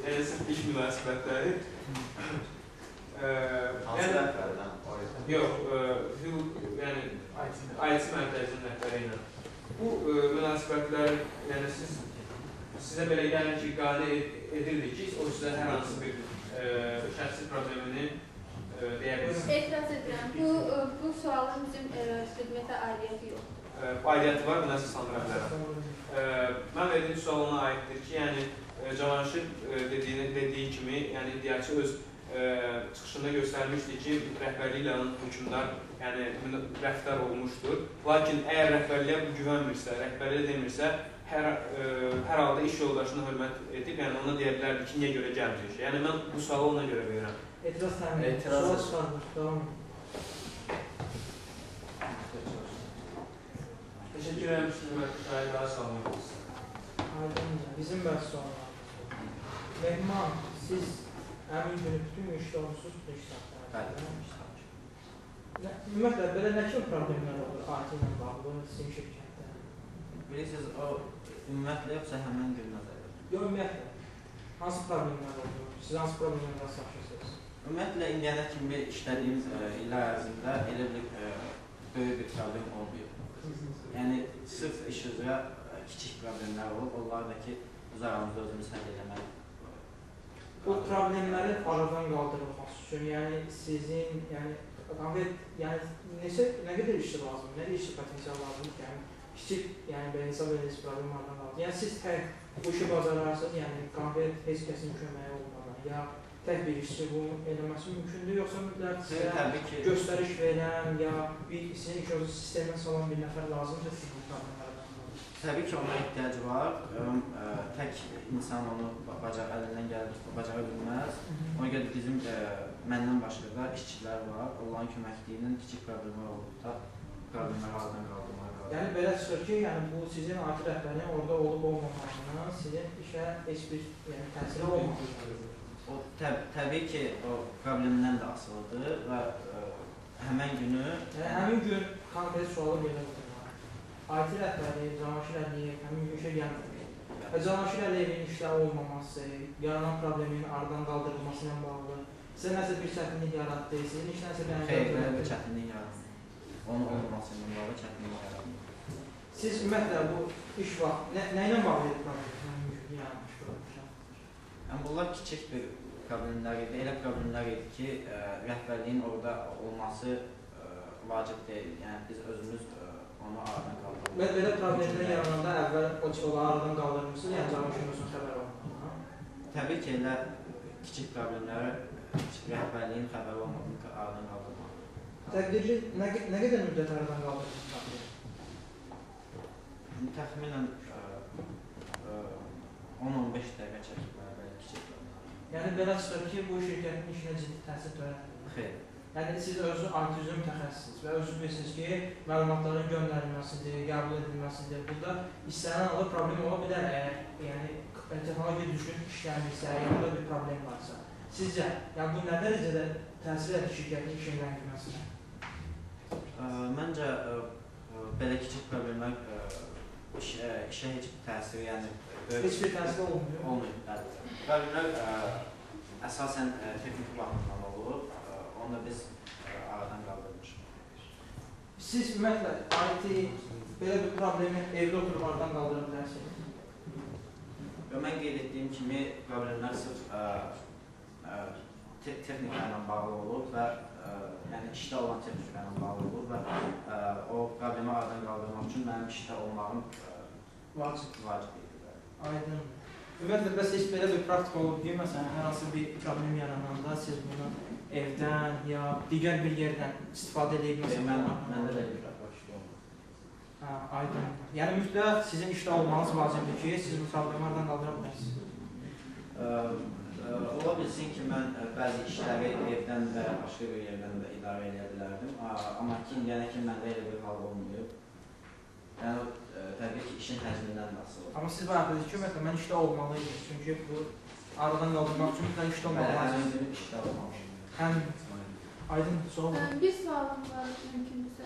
Yəni, sırf iş münasibətləri. Hansı rəhbərdən? Yox, yəni, IT mərkəzinin rəhbəri ilə. Bu münasibətlər, yəni sizə belə gəlir ki, qane edirdi ki, o sizə hər hansı bir şəxsi problemini deyə bilirsiniz. Etiraz edirəm. Bu sualın bizim xidmətə aidiyyəti yoxdur. Aidiyyəti var, buna əsaslandıra bilərəm. Mən verdiyim sual ona aiddir ki, yəni Cavanşir dediyi kimi, yəni iddiaçı öz çıxışında göstərmişdi ki, rəhbərliklə hökmdar rəftar olmuşdur. Lakin əgər rəhbərliyə güvənmirsə, rəhbərliyə demirsə, hər halda iş yoldaşına hörmət edib, yəni ona deyə bilərdi ki, niyə görə gəlməyir. Yəni mən bu sualı ona görə verirəm. Etiraz təmin oldu. Sual çıxardır. Tamam. Teşekkür ederim. Şahit daha sağ olun. Bizim bəzi suallar. Mehman, siz həmin günü bütün işdə olmuşsunuz, 5 saatlər. Ümumiyyətlə, belə nə kimi problemlər olur IT ilə bağlı sizin şirkətdə? Bilirsiniz, o ümumiyyətlə yoxsa həmən gün nəzərdə? Yox, ümumiyyətlə. Hansı problemlər olur? Siz hansı problemlərlə rastlaşırsınız? Ümumiyyətlə, indiyənə kimi işlədiyim illər ərzində elə bir böyük bir problem olmuyor. Yəni, sırf iş üzrə kiçik problemlər olur. Onlar da ki, biz aramızda özümüz həll eləmək. Bu problemləri aradan qaldırılması üçün, yəni sizin, yəni nə qədər işçi lazımdır, nə qədər işçi potensial lazımdır ki, kiçik, yəni belə hesab edilmiş problemlərdən lazımdır. Yəni siz tək bu işi bacararsınız, yəni konkret heç kəsin köməyi olmadan, ya tək bir işçi bunu eləməsi mümkündür, yoxsa mütləq sizə göstəriş verən, ya sizin işinizi sistemə salan bir nəfər lazımdır ki, bu problemlərdən lazımdır? Təbii ki, ona ehtiyac var. Tək insan onu əlindən bacara bilməz. Ona görə bizim məndən başqa da işçilər var. Onların köməkliyi ilə kiçik problemlər olduqda problemləri aradan qaldırmağa qalır. Yəni belə çıxır ki, bu sizin IT rəhbərin orada olub-olmamağından sizin işə heç bir təsiri olmamalıdır. Təbii ki, o problemdən də asılıdır və həmən günü... Həmin gün konkret sualı belə qurulur. IT rəhbəri, Cavanşir Əliyev həmin gün işə gəlmir. Cavanşir Əliyevin işlə olmaması, yaranan problemin aradan qaldırılması ilə bağlı sizə nəsə bir çətinlik yaratdı, sizin iş nəsə bir xeyr, belə bir çətinlik yaratdı. Onun olmaması ilə bağlı çətinlik yaratdı. Siz ümumiyyətlə bu iş vaxt nə ilə bağlı problem yaranmış olmuşam? Bunlar kiçik bir problemlər idi. Elə problemlər idi ki, rəhbərliyin orada olması vacib deyil. Yəni biz özümüz onu aradan qaldırmışıq. Və belə problemlər yarananda əvvəl onları aradan qaldırmışsınız, yəni Cavanşirin xəbər olmadan? Təbii ki, elə kiçik problemləri rəhbərliyin xəbəri olmadan aradan qaldırmaq. Təqdirli nə qədər müddət aradan qaldırmışsınız? Təxminən 10-15 dəqiqə çəkib belə kiçik problemlər. Yəni belə çıxır ki, bu şirkətin işinə ciddi təsir törətmir. Xeyr. Yəni siz özünüz IT-üzrə mütəxəssisiniz və özünüz bilirsiniz ki, məlumatların göndərilməsidir, qəbul edilməsidir. Burada istənilən halda problem ola bilər əgər, yəni texnologiya düzgün işlənmirsə, ya da bir problem varsa. Sizcə, yəni bu nə dərəcədə təsir edir şirkətin işin ləngiməsinə? Məncə belə kiçik problemlər işə heç bir təsiri, yəni heç bir təsiri olmuyor. Olmuyor. Problemlər əsasən texniki baxımdan olur. Onu da biz aradan qaldırmışıq. Siz ümumiyyətlə IT belə bir problemi evdə oturub aradan qaldıra bilərsiniz? Mən qeyd etdiyim kimi problemlər sırf texnika ilə bağlı olur və yəni işdə olan texnika ilə bağlı olur və o problemi aradan qaldırmaq üçün mənim işdə olmağım vacib edir. Aydın. Ümumiyyətlə, bəs heç belə bir praktika olub ki, məsələn, hər hansı bir problem yarananda siz bunu evdən ya digər bir yerdən istifadə edib məsələn? Məndə də bir praktika olmur. Aydın. Yəni mütləq sizin işdə olmanız vacibdir ki, siz bu problemi aradan qaldıra bilərsiniz. Ola bilsin ki, mən bəzi işləri evdən və başqa bir yerdən də idarə edə bilərdim. Amma ki, indiyənə ki, məndə elə bir hal olmuyor. Yəni, təbii ki, işin həcmindən də asılır. Amma siz bana dediniz ki, ümumiyyətlə, mən işdə olmalıydım. Çünki bu aradan qaldırmaq üçün mütləq işdə olmalıydım. Həmin gün işdə olmalıydım. Aydın, sual var. Bir sualım var, mümkündürsə.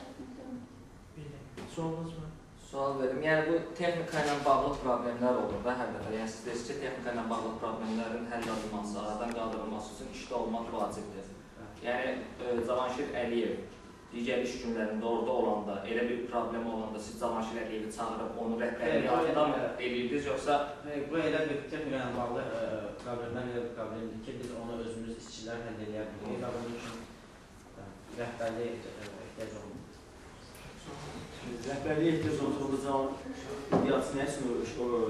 Sualınız var. Sual verim. Yəni bu texnika ilə bağlı problemlər olur da hər dəfə. Yəni siz deyirsiniz ki, texnika ilə bağlı problemlərin həll edilməsi, aradan qaldırılması üçün işdə olmaq vacibdir. Yəni Cavanşir Əliyev digər iş günlərində orada olanda, elə bir problem olanda siz Cavanşir Əliyevi çağırıb onu rəhbərliyi altında mı edirdiniz, yoxsa? Bu elə bir texnika ilə bağlı problemlər elə bir problemdir ki, biz onu özümüz işçilər həll edə bilirik və bunun üçün rəhbərliyə ehtiyac olunur. Rəhbərliyə ehtiyac olunduğunda zaman iddiatı nə üçün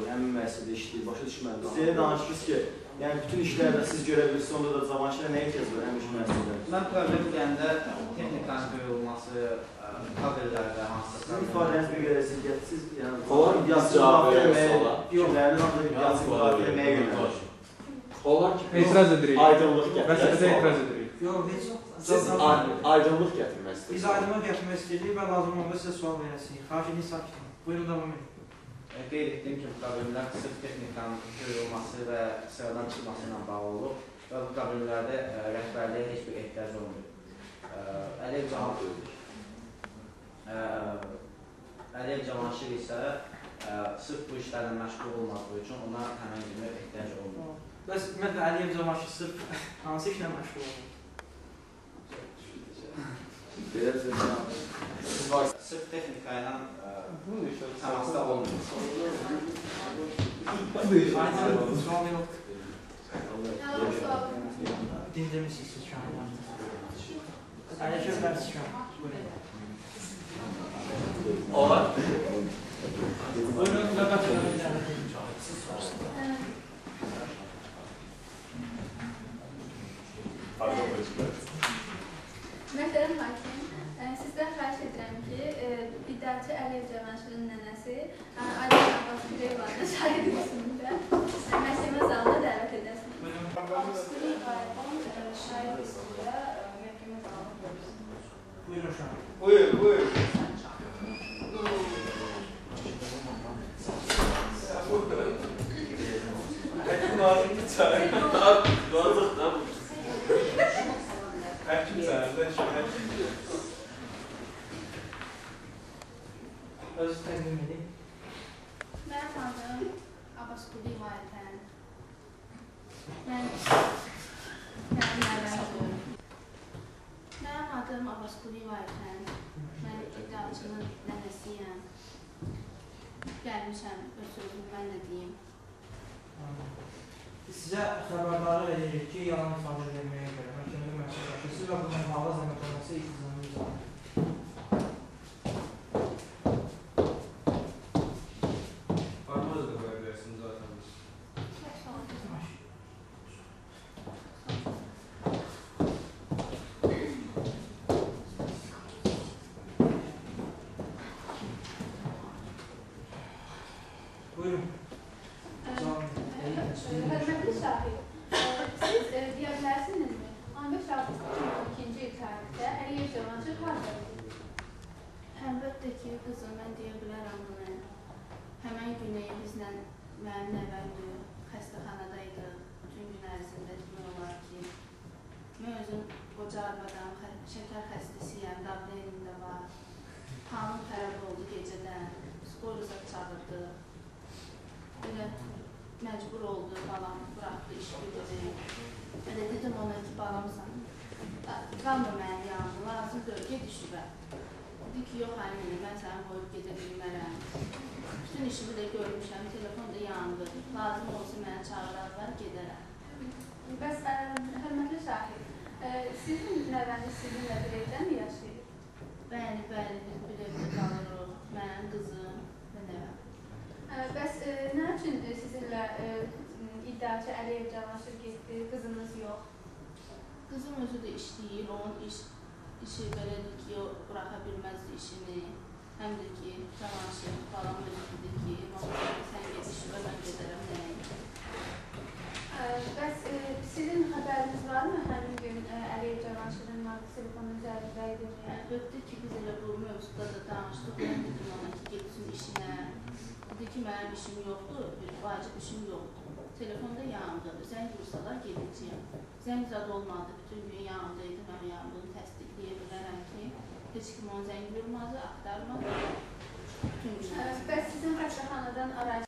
həmin müəssisədə işləyir, başa düşməlidir. Siz elə danışdınız ki, yəni bütün işlərdə siz görə bilirsiniz, onda da Cavanşirə nə ehtiyac var həmin iş müəssisədə? Mən problem deyəndə texnikanın duyulması, kabellərdə hansısa problem... İfadəniz bir qədəsiz siz iddiatı müdafiə etməyə, fikirləriniz ancaq iddiatı müdafiə etməyə yönəlir. Onlar ki, etiraz edirik. Aydınlıq gətirmək. Məsələdə etiraz edirik. Yox, heç siz aydınlıq gətirmək istəyirsiniz. Biz aydınlıq gətirmək istəyirik və lazım olanda sizə sual verəsinik. Xahiş edin, sakit olun. Buyurun, davam edin. Qeyd etdiyim kimi problemlər sırf texnikanın duyulması və sıradan çıxması ilə bağlı olur və bu problemlərdə rəhbərliyə heç bir ehtiyac olmuyor. Əliyev Cavanşir isə sırf bu işlərlə məşğul olmadığı üçün ona həmən günə ehtiyac olmur. Bəs ümumiyyətlə Əliyev Cavanşir sırf hansı işlə məşğul olmur? Sırf texnika ilə təmasda olmur. Sual yoxdur. Dinləmişsiniz siz şu an. Ələkər dərsi şu an. Olar. Buyurun, növbət Məsələn, hakim, sizdən xahiş edirəm ki, iddiaçı Əliyev Cavanşirin nənəsi Aydın Abbas Güleyevanın şahid qismində məhkəmə zalına dəvət edəsiniz. Abbas Güleyevanın şahid qismində məhkəmə zalına qoyursunuz. Buyurun şu an. Buyur, buyur. Həkim lazımdır çağır. Lazımdır da bu. Həkim çağırdan şöyle. Özü təqdim edin. Mənim adım Abbas Güleyevan. Mənim adım Abbas Güleyevan. Mən iddiaçının nənəsiyəm. Gəlmişəm, öz sözümü mən də deyim. Sizə xəbərdarı veririk ki, yalan ifadə verməyə görə məhkəmədə məsuliyyətsiz və bunun hala zəmət olması iltizamlı izahdır. Parmaz da qoya bilərsiniz zaten. Buyurun. Hörmətli şahid, siz deyə bilərsinizmi? 15 avqust 2012-ci il tarixdə Əliyev Cavanşir haradadır? Əlbəttə ki, qızım, mən deyə bilərəm bunu. Həmən günü bizlə mənim nəvəmdir, xəstəxanadaydı. Bütün gün ərzində demək olar ki, mən özüm qoca arvadan, şəkər xəstəsiyəm, dableynim də var. Kanım xərab oldu gecədən, psixoloqa çağırdı. Belə məcbur oldu, balam bıraxdı, iş bildi. Mən də dedim ona ki, balamsan, qalma mənim yanımda, lazımdır, ged işivə. Dedi ki, yox anne, mən səni qoyub gedə bilmərəm. Bütün işimi də görmüşəm, telefon da yandı. Lazım olsa mənə çağırarlar, gedərəm. Bəs, hörmətli şahid, sizin nəvəniz sizinlə bir evdə mi yaşayır? Bəli, bəli, biz bir evdə qalırıq, mənim qızım və nəvəm. Bəs, nə üçün sizinlə iddiaçı Əliyev Cavanşir getdi, qızınız yox? Qızım özü də işləyir, onun işi belədir ki, o bıraxa bilməzdi işini. Həm də ki, Cavanşir balam özü dedi ki, sən get işivə, mən gedərəm nəyəm. Bəs, sizin xəbəriniz varmı həmin gün Əliyev Cavanşirin telefonu üzərində idi? Əlbəttə ki, biz elə bu mövzuda da danışdıq, mən dedim ona ki, getsin işinə. Dedi ki, mənim işim yoxdur, bir vacib işim yoxdur. Telefonda yanımdadır, zəng vursalar gedəcəyəm. Zəng zad olmadı, bütün gün yanımdaydı, mən yanımdığını təsdiqləyə bilərəm ki, heç kim onu zəng vurmadı, axtarmadı. Bütün gün. Bəs sizin xəstəxanadan arayış